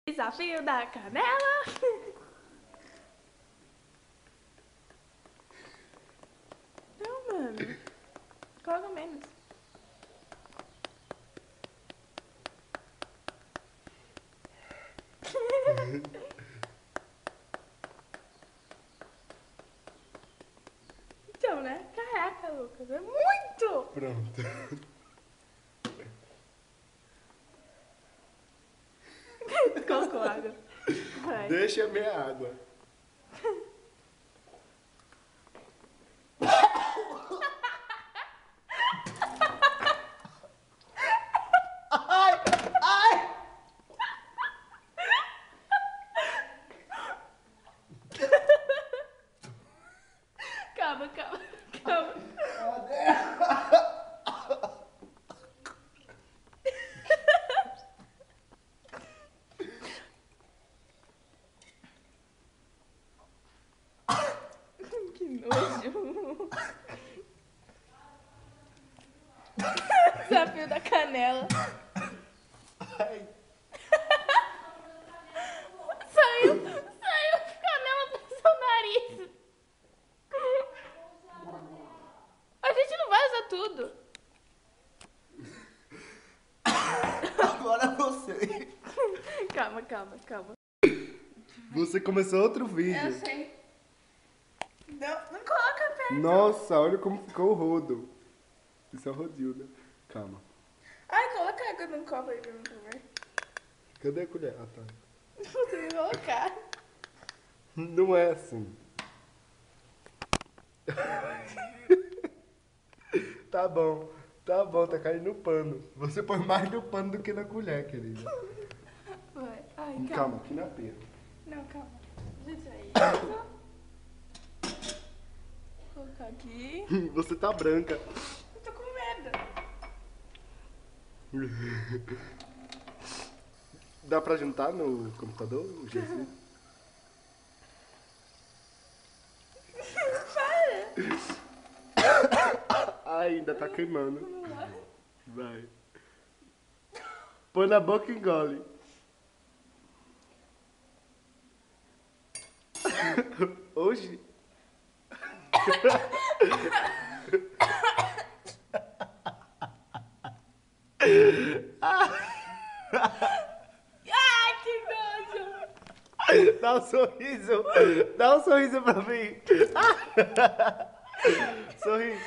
Desafio da canela. Não, mano. Coloca menos. Então, né? Caraca, Lucas. É muito! Pronto. Colocou água. Vai. Deixa a minha água. Ai! Ai! Calma, calma, calma. Que nojo. Desafio da canela. Ai! Saiu canela pro seu nariz. A gente não vai usar tudo. Agora você. Calma, calma, calma. Você começou outro vídeo. Eu sei. Não coloca perto. Nossa, olha como ficou o rodo. Isso é o Rodilda. Calma. Ai, coloca água num copo aí pra mim comer. Cadê a colher? Ah, tá. Não tem que colocar. Não é assim. Tá bom, tá caindo no pano. Você põe mais no pano do que na colher, querida. Vai. Ai, calma. Calma, aqui na pia. Não, calma. Gente, é isso. Vou colocar aqui. Você tá branca. Eu tô com medo. Dá pra juntar no computador? O GC? Ai, ainda tá queimando. Vamos lá. Vai. Põe na boca e engole. Hoje? Ai, que nojo. Dá um sorriso. Dá um sorriso pra mim. Sorri.